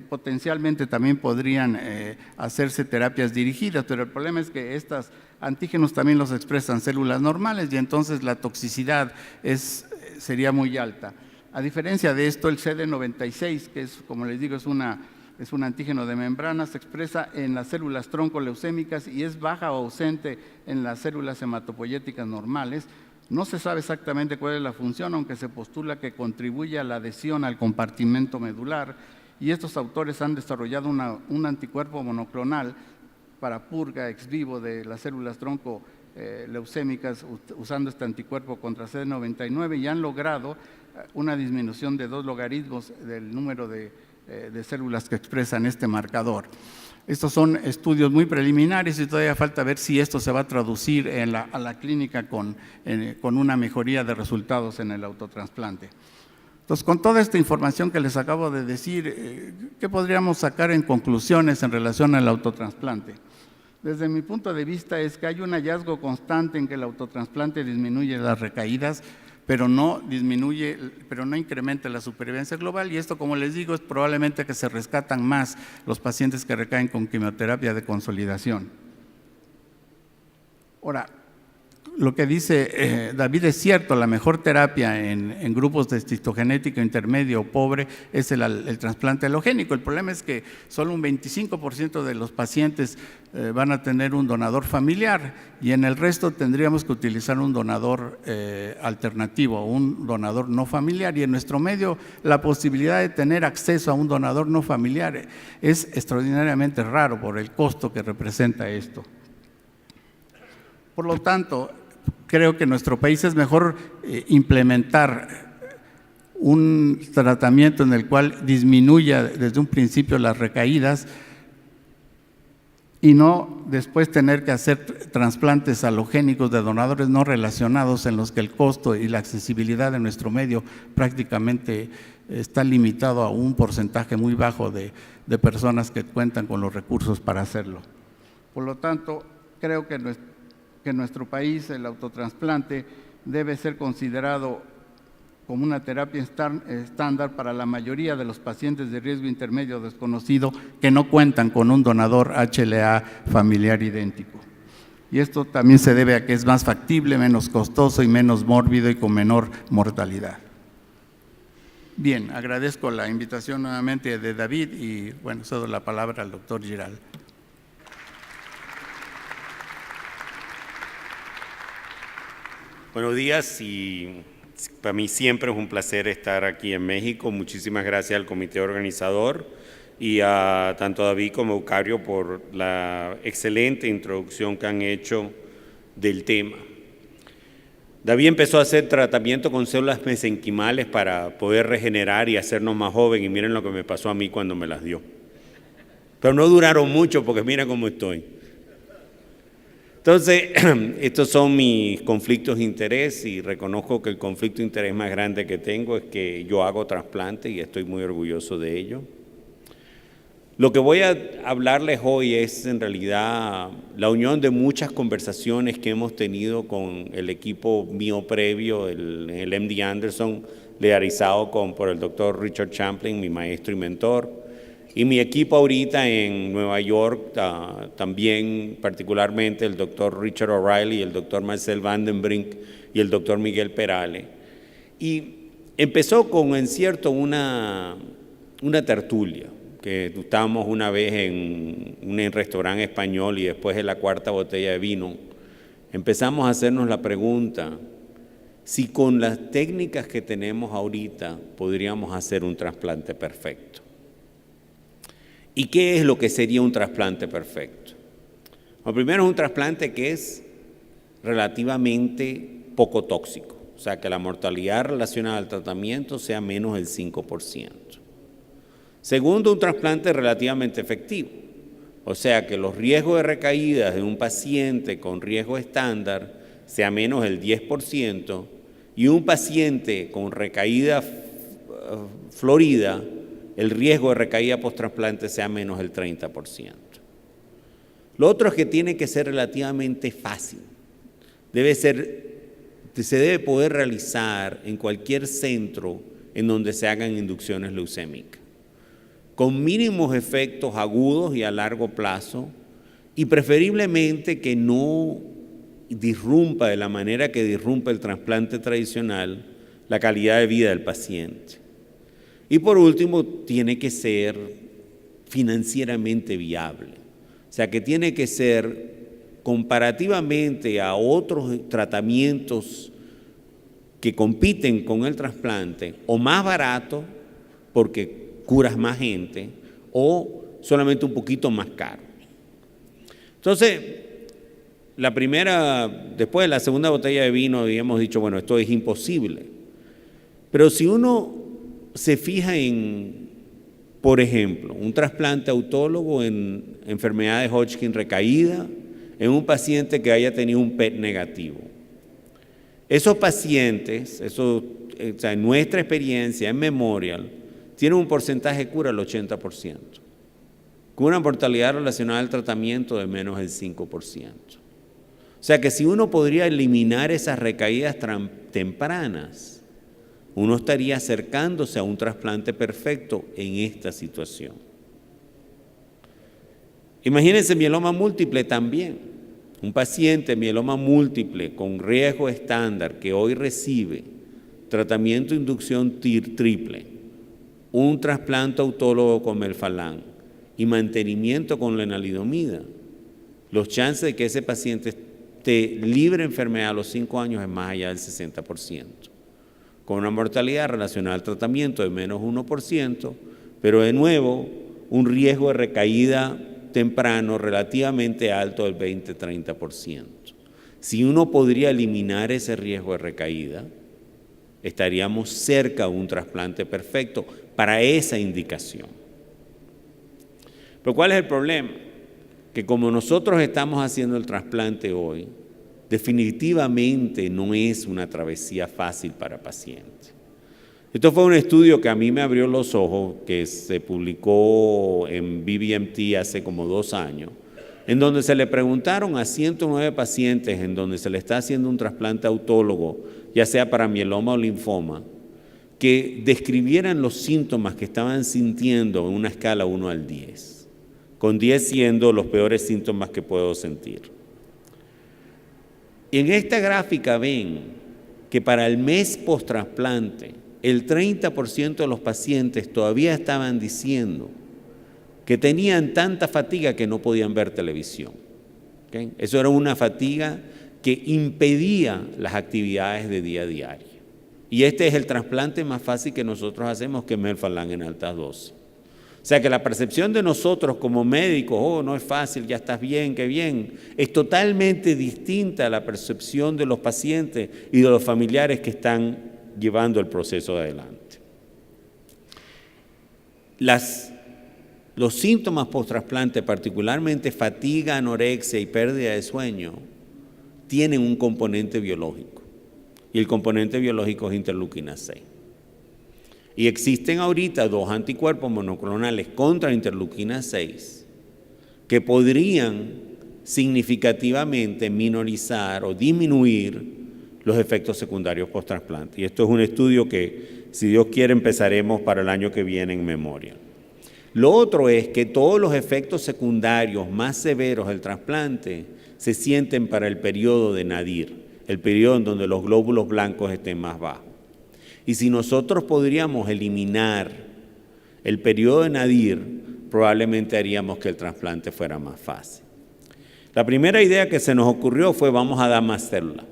Potencialmente también podrían hacerse terapias dirigidas, pero el problema es que estos antígenos también los expresan células normales y entonces la toxicidad sería muy alta. A diferencia de esto, el CD96, que es, como les digo, es un antígeno de membrana, se expresa en las células tronco leucémicas y es baja o ausente en las células hematopoyéticas normales. No se sabe exactamente cuál es la función, aunque se postula que contribuye a la adhesión al compartimento medular, y estos autores han desarrollado un anticuerpo monoclonal para purga ex vivo de las células tronco leucémicas usando este anticuerpo contra CD99 y han logrado una disminución de 2 logaritmos del número de células que expresan este marcador. Estos son estudios muy preliminares y todavía falta ver si esto se va a traducir a la clínica con una mejoría de resultados en el autotrasplante. Entonces, con toda esta información que les acabo de decir, ¿qué podríamos sacar en conclusiones en relación al autotrasplante? Desde mi punto de vista es que hay un hallazgo constante en que el autotrasplante disminuye las recaídas, pero no incrementa la supervivencia global, y esto, como les digo, es probablemente que se rescatan más los pacientes que recaen con quimioterapia de consolidación. Ahora, lo que dice David es cierto, la mejor terapia en grupos de cistogenética intermedio o pobre es el trasplante alogénico. El problema es que solo un 25% de los pacientes van a tener un donador familiar y en el resto tendríamos que utilizar un donador alternativo, un donador no familiar, y en nuestro medio la posibilidad de tener acceso a un donador no familiar es extraordinariamente raro por el costo que representa esto. Por lo tanto, creo que en nuestro país es mejor implementar un tratamiento en el cual disminuya desde un principio las recaídas y no después tener que hacer trasplantes alogénicos de donadores no relacionados en los que el costo y la accesibilidad de nuestro medio prácticamente está limitado a un porcentaje muy bajo de personas que cuentan con los recursos para hacerlo. Por lo tanto, creo que en nuestro país el autotrasplante debe ser considerado como una terapia estándar para la mayoría de los pacientes de riesgo intermedio desconocido que no cuentan con un donador HLA familiar idéntico. Y esto también se debe a que es más factible, menos costoso y menos mórbido y con menor mortalidad. Bien, agradezco la invitación nuevamente de David y bueno, cedo la palabra al doctor Giral. Buenos días y para mí siempre es un placer estar aquí en México. Muchísimas gracias al comité organizador y tanto a David como a Eucario por la excelente introducción que han hecho del tema. David empezó a hacer tratamiento con células mesenquimales para poder regenerar y hacernos más jóvenes y miren lo que me pasó a mí cuando me las dio. Pero no duraron mucho porque mira cómo estoy. Entonces, estos son mis conflictos de interés y reconozco que el conflicto de interés más grande que tengo es que yo hago trasplante y estoy muy orgulloso de ello. Lo que voy a hablarles hoy es en realidad la unión de muchas conversaciones que hemos tenido con el equipo mío previo, el MD Anderson, liderizado por el doctor Richard Champlin, mi maestro y mentor. Y mi equipo ahorita en Nueva York, también particularmente el doctor Richard O'Reilly, el doctor Marcel Vandenbrink y el doctor Miguel Perale. Y empezó con, en cierto, una tertulia, que estábamos una vez en un restaurante español y después de la cuarta botella de vino, empezamos a hacernos la pregunta si con las técnicas que tenemos ahorita podríamos hacer un trasplante perfecto. ¿Y qué es lo que sería un trasplante perfecto? Lo primero es un trasplante que es relativamente poco tóxico, o sea, que la mortalidad relacionada al tratamiento sea menos del 5%. Segundo, un trasplante relativamente efectivo, o sea, que los riesgos de recaídas de un paciente con riesgo estándar sea menos del 10% y un paciente con recaída florida, el riesgo de recaída post-trasplante sea menos del 30%. Lo otro es que tiene que ser relativamente fácil. Se debe poder realizar en cualquier centro en donde se hagan inducciones leucémicas. con mínimos efectos agudos y a largo plazo, y preferiblemente que no disrumpa de la manera que disrumpe el trasplante tradicional la calidad de vida del paciente. Y por último, tiene que ser financieramente viable. O sea, que tiene que ser comparativamente a otros tratamientos que compiten con el trasplante, o más barato, porque curas más gente, o solamente un poquito más caro. Entonces, después de la segunda botella de vino, habíamos dicho, bueno, esto es imposible. Pero si uno se fija en, por ejemplo, un trasplante autólogo en enfermedad de Hodgkin recaída, en un paciente que haya tenido un PET negativo. Esos pacientes, en nuestra experiencia en Memorial, tienen un porcentaje de cura del 80%, con una mortalidad relacionada al tratamiento de menos del 5%. O sea que si uno podría eliminar esas recaídas tempranas, uno estaría acercándose a un trasplante perfecto en esta situación. Imagínense mieloma múltiple también. Un paciente mieloma múltiple con riesgo estándar que hoy recibe tratamiento de inducción triple, un trasplante autólogo con melfalán y mantenimiento con lenalidomida, los chances de que ese paciente esté libre de enfermedad a los 5 años es más allá del 60%, con una mortalidad relacionada al tratamiento de menos 1%, pero de nuevo un riesgo de recaída temprano relativamente alto del 20-30%. Si uno podría eliminar ese riesgo de recaída, estaríamos cerca de un trasplante perfecto para esa indicación. Pero ¿cuál es el problema? Que como nosotros estamos haciendo el trasplante hoy, definitivamente no es una travesía fácil para pacientes. Esto fue un estudio que a mí me abrió los ojos, que se publicó en BBMT hace como 2 años, en donde se le preguntaron a 109 pacientes en donde se le está haciendo un trasplante autólogo, ya sea para mieloma o linfoma, que describieran los síntomas que estaban sintiendo en una escala 1 al 10, con 10 siendo los peores síntomas que puedo sentir. Y en esta gráfica ven que para el mes post-trasplante, el 30% de los pacientes todavía estaban diciendo que tenían tanta fatiga que no podían ver televisión. ¿Okay? Eso era una fatiga que impedía las actividades de día a día. Y este es el trasplante más fácil que nosotros hacemos, que es melfalán en altas dosis. O sea que la percepción de nosotros como médicos, oh, no es fácil, ya estás bien, qué bien, es totalmente distinta a la percepción de los pacientes y de los familiares que están llevando el proceso adelante. Los síntomas post-trasplante, particularmente fatiga, anorexia y pérdida de sueño, tienen un componente biológico. Y el componente biológico es interleuquina 6. Y existen ahorita 2 anticuerpos monoclonales contra interleuquina 6 que podrían significativamente minorizar o disminuir los efectos secundarios post-trasplante. Y esto es un estudio que, si Dios quiere, empezaremos para el año que viene en Memoria. Lo otro es que todos los efectos secundarios más severos del trasplante se sienten para el periodo de nadir, el periodo en donde los glóbulos blancos estén más bajos. Y si nosotros podríamos eliminar el periodo de nadir, probablemente haríamos que el trasplante fuera más fácil. La primera idea que se nos ocurrió fue: vamos a dar más células.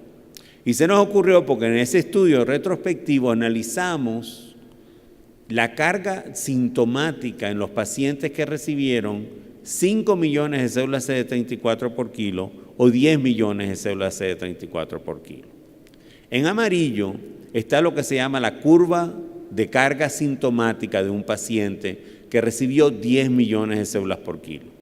Y se nos ocurrió porque en ese estudio retrospectivo analizamos la carga sintomática en los pacientes que recibieron 5 millones de células CD34 por kilo o 10 millones de células CD34 por kilo. En amarillo está lo que se llama la curva de carga sintomática de un paciente que recibió 10 millones de células por kilo.